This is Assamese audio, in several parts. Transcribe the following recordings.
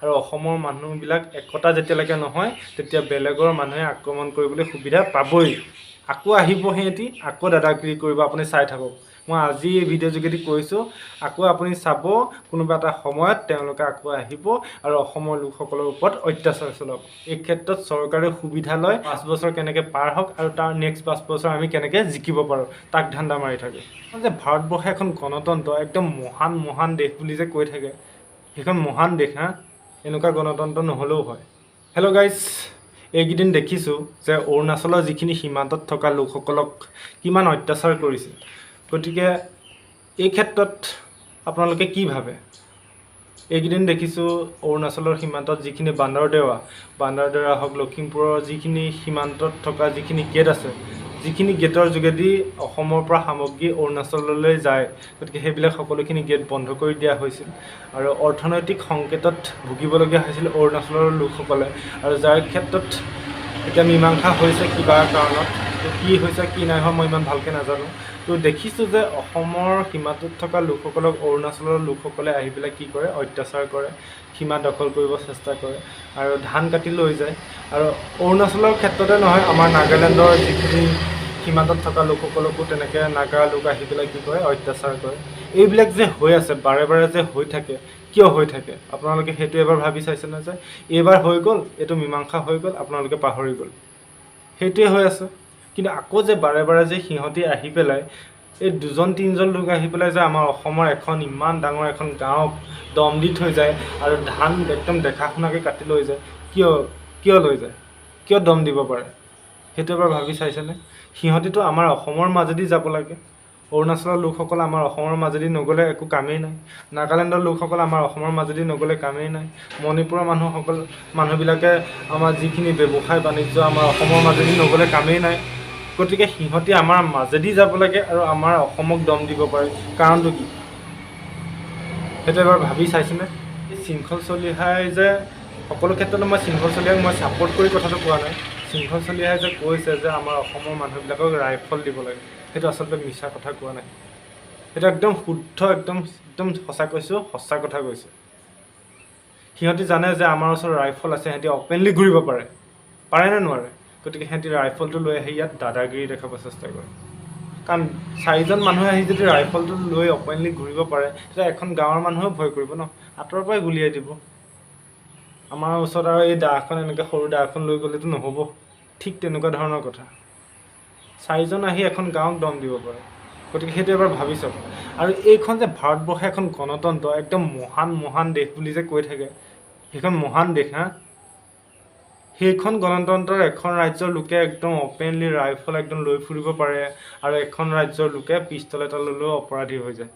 আৰু অসমৰ মানুহবিলাক একতা যেতিয়ালৈকে নহয় তেতিয়া বেলেগৰ মানুহে আক্ৰমণ কৰিবলৈ সুবিধা পাবই। আকৌ আহিব সিহঁতি, আকৌ দাদাগিৰি কৰিব, আপুনি চাই থাকক। মই আজি এই ভিডিঅ' যোগেদি কৈছোঁ, আকৌ আপুনি চাব কোনোবা এটা সময়ত তেওঁলোকে আকৌ আহিব আৰু অসমৰ লোকসকলৰ ওপৰত অত্যাচাৰ চলাব। এই ক্ষেত্ৰত চৰকাৰে সুবিধা লয় 5 বছৰ কেনেকৈ পাৰ হওক আৰু তাৰ নেক্সট 5 বছৰ আমি কেনেকৈ জিকিব পাৰোঁ তাক ধান্দা মাৰি থাকে। যে ভাৰতবৰ্ষ এখন গণতন্ত্ৰ, একদম মহান দেশ বুলি যে কৈ থাকে, সেইখন মহান দেশ হা, এনেকুৱা গণতন্ত্ৰ নহ'লেও হয়। হেল্ল' গাইজ, এইকেইদিন দেখিছোঁ যে অৰুণাচলৰ যিখিনি সীমান্তত থকা লোকসকলক কিমান অত্যাচাৰ কৰিছে। গতিকে এই ক্ষেত্ৰত আপোনালোকে কি ভাবে? এইকেইদিন দেখিছোঁ অৰুণাচলৰ সীমান্তত যিখিনি বান্দাৰদেৱা হওক, লখিমপুৰৰ যিখিনি সীমান্তত থকা যিখিনি গেট আছে, যিখিনি গেটৰ যোগেদি অসমৰ পৰা সামগ্ৰী অৰুণাচললৈ যায়, গতিকে সেইবিলাক সকলোখিনি গেট বন্ধ কৰি দিয়া হৈছিল আৰু অৰ্থনৈতিক সংকটত ভুগিবলগীয়া হৈছিল অৰুণাচলৰ লোকসকলে। আৰু যাৰ ক্ষেত্ৰত এতিয়া মীমাংসা হৈছে কিবা কাৰণত, কি হৈছে কি নাই হোৱা মই ইমান ভালকৈ নাজানো। তো দেখিছোঁ যে অসমৰ সীমাটোত থকা লোকসকলক অৰুণাচলৰ লোকসকলে আহি পেলাই কি কৰে, অত্যাচাৰ কৰে, সীমা দখল কৰিব চেষ্টা কৰে আৰু ধান কাটি লৈ যায়। আৰু অৰুণাচলৰ ক্ষেত্ৰতে নহয়, আমাৰ নাগালেণ্ডৰ যিখিনি সীমান্তত থকা লোকসকলকো তেনেকৈ নাগা লোক আহি পেলাই কি কৰে, অত্যাচাৰ কৰে। এইবিলাক যে হৈ আছে, বাৰে যে হৈ থাকে, কিয় হৈ থাকে আপোনালোকে সেইটো এবাৰ ভাবি চাইছেনে? যে এইবাৰ হৈ গ'ল, এইটো মীমাংসা হৈ গ'ল, আপোনালোকে পাহৰি গ'ল, সেইটোৱে হৈ আছে। কিন্তু আকৌ যে বাৰে যে সিহঁতি আহি পেলাই এই 2-3জন লোক আহি পেলাই যে আমাৰ অসমৰ এখন ইমান ডাঙৰ এখন গাঁৱক দম দি থৈ যায় আৰু ধান একদম দেখা শুনাকৈ কাটি লৈ যায়, কিয় লৈ যায়, কিয় দম দিব পাৰে, সেইটো এবাৰ ভাবি চাইছেনে? সিহঁতিতো আমাৰ অসমৰ মাজেদি যাব লাগে। অৰুণাচলৰ লোকসকল আমাৰ অসমৰ মাজেদি নগ'লে একো কামেই নাই। নাগালেণ্ডৰ লোকসকল আমাৰ অসমৰ মাজেদি নগ'লে কামেই নাই। মণিপুৰৰ মানুহবিলাকে আমাৰ যিখিনি ব্যৱসায় বাণিজ্য আমাৰ অসমৰ মাজেদি নগ'লে কামেই নাই। গতিকে সিহঁতি আমাৰ মাজেদি যাব লাগে আৰু আমাৰ অসমক দম দিব পাৰে, কাৰণটো কি? সেইটো এবাৰ ভাবি চাইছেনে? শৃংখল চলিহাই যে সকলো ক্ষেত্ৰতে মই শৃংখল চলিহাক মই ছাপোৰ্ট কৰি কথাটো কোৱা নাই। শৃংখল চলিহাই যে কৈছে যে আমাৰ অসমৰ মানুহবিলাকক ৰাইফল দিব লাগে, সেইটো আচলতে মিছা কথা কোৱা নাই। সেইটো একদম শুদ্ধ, একদম সঁচা কৈছোঁ, সঁচা কথা কৈছে। সিহঁতি জানে যে আমাৰ ওচৰত ৰাইফল আছে, সিহঁতি অপেনলি ঘূৰিব পাৰেনে নোৱাৰে? গতিকে সিহঁতি ৰাইফলটো লৈ আহি ইয়াত দাদাগিৰি দেখাব চেষ্টা কৰে। কাৰণ 4জন মানুহে আহি যদি ৰাইফলটো লৈ অপেনলি ঘূৰিব পাৰে, তেতিয়া এখন গাঁৱৰ মানুহেও ভয় কৰিব ন, আঁতৰৰ পৰাই গুলিয়াই দিব। আমাৰ ওচৰত আৰু এই দাখন, এনেকৈ সৰু দাখন লৈ গ'লেতো নহ'ব। ঠিক তেনেকুৱা ধৰণৰ কথা। 4জন আহি এখন গাঁৱক দম দিব পাৰে। গতিকে সেইটো এবাৰ ভাবি চাওক। আৰু এইখন যে ভাৰতবৰ্ষ এখন গণতন্ত্ৰ, একদম মহান দেশ বুলি যে কৈ থাকে, সেইখন মহান দেশ হা, সেইখন গণতন্ত্ৰৰ এখন ৰাজ্যৰ লোকে একদম অপেনলি ৰাইফল একদম লৈ ফুৰিব পাৰে আৰু এখন ৰাজ্যৰ লোকে পিষ্টল এটা ল'লেও অপৰাধী হৈ যায়।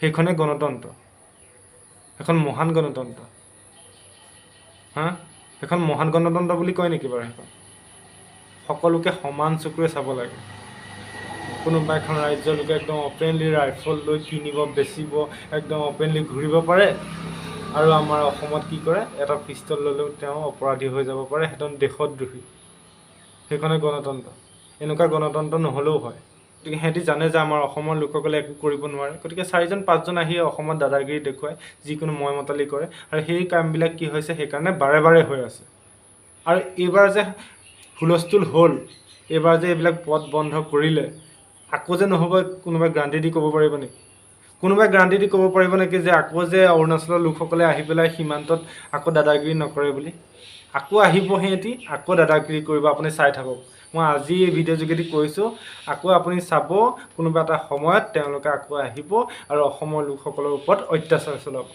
সেইখনে গণতন্ত্ৰ, এখন মহান গণতন্ত্ৰ হা, এখন মহান গণতন্ত্ৰ বুলি কয় নেকি বাৰু? সেইখন সকলোকে সমান চকুৰে চাব লাগে। কোনোবা এখন ৰাজ্যৰ লোকে একদম অপেনলি ৰাইফল লৈ কিনিব, বেচিব, একদম অপেনলি ঘূৰিব পাৰে আৰু আমাৰ অসমত কি কৰে, এটা পিষ্টল ল'লেও তেওঁ অপৰাধী হৈ যাব পাৰে, সেইটো দেশদ্ৰোহী। সেইখনে গণতন্ত্ৰ। এনেকুৱা গণতন্ত্ৰ নহ'লেও হয়। গতিকে সিহঁতি জানে যে আমাৰ অসমৰ লোকসকলে একো কৰিব নোৱাৰে। গতিকে 4-5জন আহি অসমত দাদাগিৰি দেখুৱাই যিকোনো ময়মতালি কৰে আৰু সেই কামবিলাক কি হৈছে, সেইকাৰণে বাৰে হৈ আছে। আৰু এইবাৰ যে হুলস্থুল হ'ল, এইবাৰ যে এইবিলাক পথ বন্ধ কৰিলে, আকৌ যে নহ'ব, কোনোবাই গ্ৰান্টি দি ক'ব পাৰিব নেকি? কোনোবাই গ্ৰান্টি দি ক'ব পাৰিব নেকি যে আকৌ যে অৰুণাচলৰ লোকসকলে আহি পেলাই সীমান্তত আকৌ দাদাগিৰি নকৰে বুলি? আকৌ আহিব সিহঁতি, আকৌ দাদাগিৰি কৰিব, আপুনি চাই থাকক। মই আজি এই ভিডিঅ' যোগেদি কৈছোঁ, আকৌ আপুনি চাব কোনোবা এটা সময়ত তেওঁলোকে আকৌ আহিব আৰু অসমৰ লোকসকলৰ ওপৰত অত্যাচাৰ চলাব।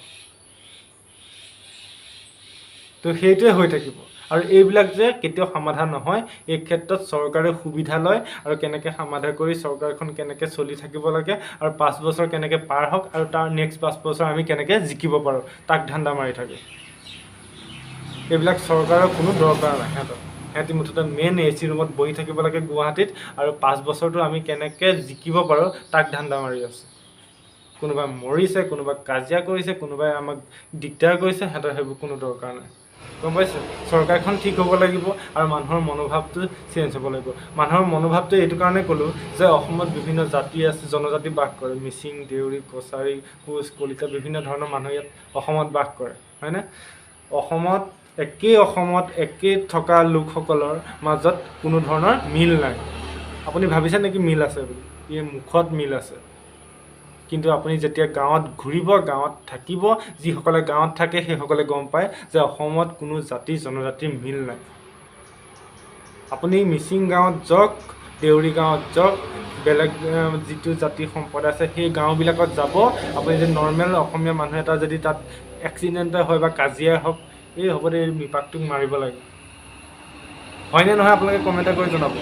তো সেইটোৱে হৈ থাকিব। আৰু এইবিলাক যে কেতিয়াও সমাধান নহয়। এই ক্ষেত্ৰত চৰকাৰে সুবিধা লয় আৰু কেনেকৈ সমাধান কৰি চৰকাৰখন কেনেকৈ চলি থাকিব লাগে আৰু 5 বছৰ কেনেকৈ পাৰ হওক আৰু তাৰ নেক্সট 5 বছৰ আমি কেনেকৈ জিকিব পাৰোঁ তাক ধান্দা মাৰি থাকে। এইবিলাক চৰকাৰৰ কোনো দৰকাৰ নাই। সিহঁতি মুঠতে মেইন AC ৰুমত বহি থাকিব লাগে গুৱাহাটীত আৰু 5 বছৰটো আমি কেনেকৈ জিকিব পাৰোঁ তাক ধান্দা মাৰি আছে। কোনোবাই মৰিছে, কোনোবাই কাজিয়া কৰিছে, কোনোবাই আমাক দিগদাৰ কৰিছে, সিহঁতৰ সেইবোৰ কোনো দৰকাৰ নাই। গম পাইছে? চৰকাৰখন ঠিক হ'ব লাগিব আৰু মানুহৰ মনোভাৱটো চেঞ্জ হ'ব লাগিব। মানুহৰ মনোভাৱটো এইটো কাৰণে ক'লোঁ যে অসমত বিভিন্ন জাতি আছে, জনজাতি বাস কৰে। মিচিং, দেউৰী, কছাৰী, কোচ, কলিতা, বিভিন্ন ধৰণৰ মানুহ ইয়াত অসমত বাস কৰে, হয়নে? অসমত একেই থকা লোকসকলৰ মাজত কোনো ধৰণৰ মিল নাই। আপুনি ভাবিছে নেকি মিল আছে বুলি? এই মুখত মিল আছে, কিন্তু আপুনি যেতিয়া গাঁৱত ঘূৰিব, গাঁৱত থাকিব, যিসকলে গাঁৱত থাকে সেইসকলে গম পায় যে অসমত কোনো জাতি জনজাতিৰ মিল নাই। আপুনি মিচিং গাঁৱত যাওক, দেউৰী গাঁৱত যাওক, বেলেগ যিটো জাতি সম্প্ৰদায় আছে সেই গাঁওবিলাকত যাব, আপুনি যদি নৰ্মেল অসমীয়া মানুহ এটা যদি তাত এক্সিডেণ্টে হয় বা কাজিয়াই হওক, এই হ'ব দে বিপাকটোক মাৰিব লাগে, হয়নে নহয় আপোনালোকে কমেণ্ট কৰি জনাব।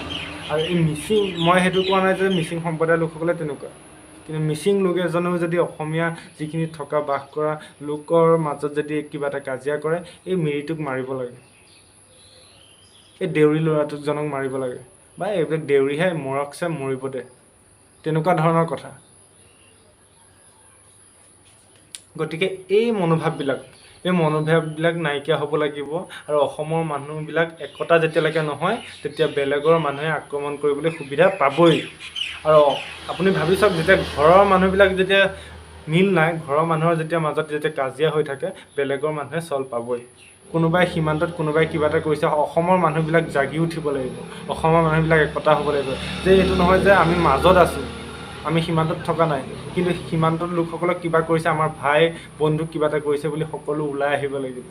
আৰু এই মিচিং, মই সেইটো কোৱা নাই যে মিচিং সম্প্ৰদায়ৰ লোকসকলে তেনেকুৱা, কিন্তু মিচিং লোক এজনেও যদি অসমীয়া যিখিনি থকা বাস কৰা লোকৰ মাজত যদি কিবা এটা কাজিয়া কৰে, এই মিৰিটোক মাৰিব লাগে, এই দেউৰী ল'ৰাটোজনক মাৰিব লাগে, বা এইবিলাক দেউৰীহে মৰকছে মৰিব দে, তেনেকুৱা ধৰণৰ কথা। গতিকে এই মনোভাৱবিলাক নাইকিয়া হ'ব লাগিব। আৰু অসমৰ মানুহবিলাক একতা যেতিয়ালৈকে নহয়, তেতিয়া বেলেগৰ মানুহে আক্ৰমণ কৰিবলৈ সুবিধা পাবই। আৰু আপুনি ভাবি চাওক, যেতিয়া ঘৰৰ মানুহবিলাক যেতিয়া মিল নাই, ঘৰৰ মানুহৰ যেতিয়া মাজত যেতিয়া কাজিয়া হৈ থাকে, বেলেগৰ মানুহে চল পাবই। কোনোবাই সীমান্তত কোনোবাই কিবা এটা কৰিছে, অসমৰ মানুহবিলাক জাগি উঠিব লাগিব, অসমৰ মানুহবিলাক একতা হ'ব লাগিব, যে এইটো নহয় যে আমি মাজত আছোঁ, আমি সীমান্তত থকা নাই, কিন্তু সীমান্তত লোকসকলক কিবা কৰিছে, আমাৰ ভাই বন্ধুক কিবা এটা কৰিছে বুলি সকলো ওলাই আহিব লাগিব,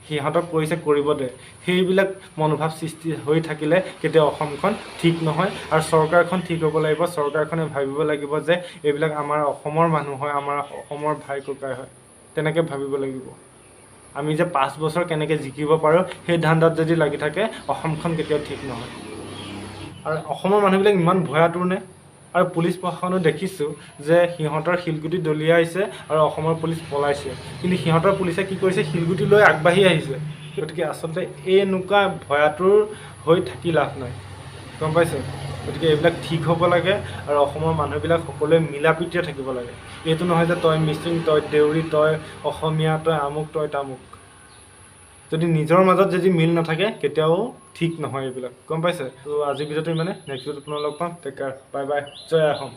সিহঁতক কৰিছে কৰিব দে। সেইবিলাক মনোভাৱ সৃষ্টি হৈ থাকিলে কেতিয়াও অসমখন ঠিক নহয়। আৰু চৰকাৰখন ঠিক হ'ব লাগিব, চৰকাৰখনে ভাবিব লাগিব যে এইবিলাক আমাৰ অসমৰ মানুহ হয়, আমাৰ অসমৰ ভাই ককাই হয়, তেনেকৈ ভাবিব লাগিব। আমি যে 5 বছৰ কেনেকৈ জিকিব পাৰোঁ সেই ধান্দাত যদি লাগি থাকে, অসমখন কেতিয়াও ঠিক নহয়। আৰু অসমৰ মানুহবিলাক ইমান ভয়াতুৰ নে? আৰু পুলিচ প্ৰশাসনো দেখিছোঁ যে সিহঁতৰ শিলগুটি দলিয়াইছে আৰু অসমৰ পুলিচ পলাইছে, কিন্তু সিহঁতৰ পুলিচে কি কৰিছে, শিলগুটি লৈ আগবাঢ়ি আহিছে। গতিকে আচলতে এনেকুৱা ভয়াতুৰ হৈ থাকি লাভ নাই, গম পাইছে? গতিকে এইবিলাক ঠিক হ'ব লাগে, আৰু অসমৰ মানুহবিলাক সকলোৱে মিলা প্ৰীতিৰে থাকিব লাগে। এইটো নহয় যে তই মিচিং, তই দেউৰী, তই অসমীয়া, তই আমুক, তই তামুক। যদি নিজৰ মাজত যদি মিল নাথাকে, কেতিয়াও ঠিক নহয় এইবিলাক, গম পাইছে? তো আজিৰ ভিডিঅ'টো ইমানে, নেক্সট ভিডিঅ'ত পুনৰ লগ পাম। টেক কেয়াৰ, বাই বাই, জয় অসম।